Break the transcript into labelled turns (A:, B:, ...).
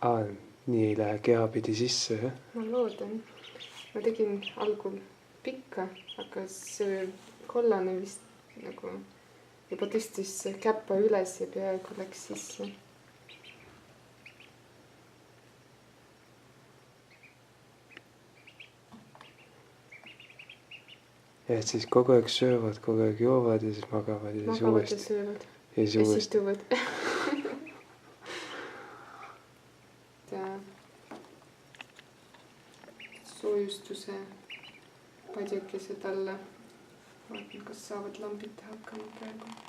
A: Nii ei lähe kehapidi sisse, jah?
B: Ma loodan. Ma tegin algul pikka, aga see kollane vist nagu juba tõstis käppa üles ja peaaegu läks sisse.
A: Ja et siis kogu aeg söövad, kogu aeg joovad ja siis magavad ja siis uuesti.
B: Ja söövad.
A: Ja siis
B: istuvad. Soojustuse padjakesed alla. Vaatan, kas saavad lambita hakkama praegu.